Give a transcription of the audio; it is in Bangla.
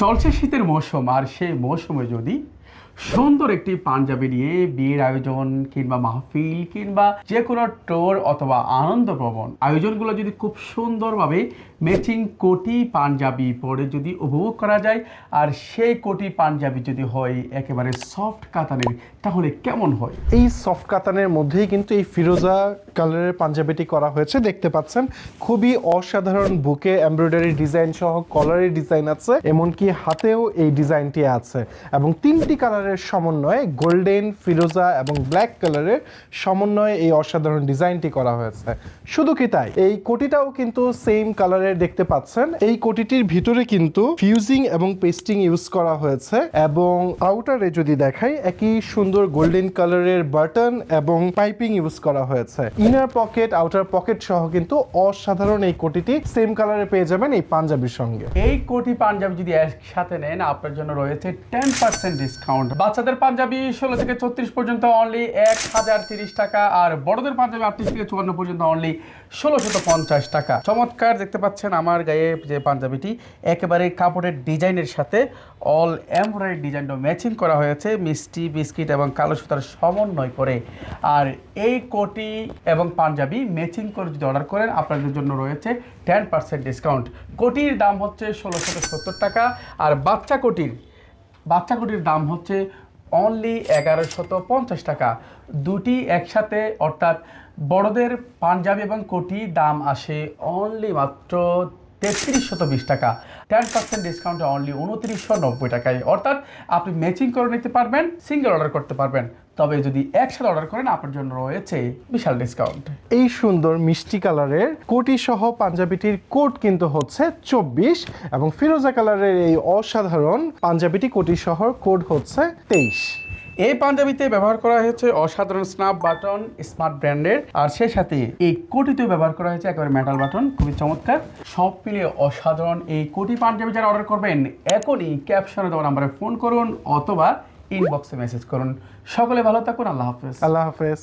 চলছে শীতের মৌসুম, আর সেই মৌসুমে যদি সুন্দর একটি পাঞ্জাবি নিয়ে বিয়ের আয়োজন কিংবা মাহফিল কিংবা যে কোনো টোর অথবা আনন্দ ভ্রমণ আয়োজনগুলো যদি খুব সুন্দরভাবে ম্যাচিং কোটি পাঞ্জাবি পরে যদি উপভোগ করা যায়, আর সেই কোটি পাঞ্জাবি যদি হয় একেবারে সফট কাতানের, তাহলে কেমন হয়? এই সফট কাতানের মধ্যেই কিন্তু এই ফিরোজা কালারের পাঞ্জাবিটি করা হয়েছে। দেখতে পাচ্ছেন খুবই অসাধারণ বুকে এমব্রয়ডারি ডিজাইন সহ কলারের ডিজাইন আছে, এমনকি হাতেও এই ডিজাইনটি আছে এবং তিনটি কালারের সমন্বয়ে গোল্ডেন, ফিরোজা এবং ব্ল্যাক কালারের সমন্বয়ে এই অসাধারণ ডিজাইনটি করা হয়েছে। শুধু কি তাই, এই কোটিটাও কিন্তু সেম কালারের দেখতে পাচ্ছেন। এই কোটিটির ভিতরে কিন্তু ফিউজিং এবং পেস্টিং ইউজ করা হয়েছে এবং আউটারে যদি দেখাই একই সুন্দর গোল্ডেন কালারের বাটন এবং পাইপিং ইউজ করা হয়েছে। ইনার পকেট, আউটার পকেট সহ কিন্তু অসাধারণ এই কোটিটি সেম কালারে পেয়ে যাবেন এই পাঞ্জাবির সঙ্গে। এই কোটি পাঞ্জাবি যদি একসাথে নেন, আপনার জন্য রয়েছে 10% ডিসকাউন্ট। বাচ্চাদের পাঞ্জাবি 16 থেকে 34 পর্যন্ত অনলি 1030 টাকা, আর বড়দের পাঞ্জাবি 38 থেকে 54 পর্যন্ত অনলি 1650 টাকা। চমৎকার দেখতে পাচ্ছেন আমার গায়ে যে পাঞ্জাবিটি, একেবারে কাপড়ের ডিজাইনের সাথে অল এমব্রয়ডারি ডিজাইনটা ম্যাচিং করা হয়েছে মিষ্টি বিস্কিট এবং কালো সুতার সমন্বয় করে। আর এই কোটি এবং পাঞ্জাবি ম্যাচিং করে যদি অর্ডার করেন, আপনাদের জন্য রয়েছে 10% ডিসকাউন্ট। কোটির দাম হচ্ছে 1670 টাকা, আর বাচ্চা কোটির দাম হচ্ছে অনলি 1150 টাকা। দুটি একসাথে অর্থাৎ বড়দের পাঞ্জাবি এবং কোটি দাম আসে অনলি মাত্র 3320 টাকা। 10% ডিসকাউন্টে অনলি 2990 টাকায়, অর্থাৎ আপনি ম্যাচিং করে নিতে পারবেন, সিঙ্গেল অর্ডার করতে পারবেন। তবে যদি একসাথে অর্ডার করেন, আপনার জন্য রয়েছে বিশাল ডিসকাউন্ট। এই সুন্দর মিষ্টি কালারের কোটি সহ পাঞ্জাবিটির কোট কিন্তু হচ্ছে 24 এবং ফিরোজা কালারের এই অসাধারণ পাঞ্জাবিটি কোটি সহ কোড হচ্ছে 23। এই পাঞ্জাবিতে ব্যবহার করা হয়েছে অসাধারণ স্ন্যাপ বাটন স্মার্ট ব্র্যান্ডের, আর সেই সাথে এই কোটিতেও ব্যবহার করা হয়েছে একেবারে মেটাল বাটন, খুবই চমৎকার। সব মিলিয়ে অসাধারণ এই কোটি পাঞ্জাবি যারা অর্ডার করবেন, এখনই ক্যাপশনে দেওয়া নাম্বারে ফোন করুন অথবা ইনবক্সে মেসেজ করুন। সকলে ভালো থাকুন। আল্লাহ হাফেজ। আল্লাহ হাফেজ।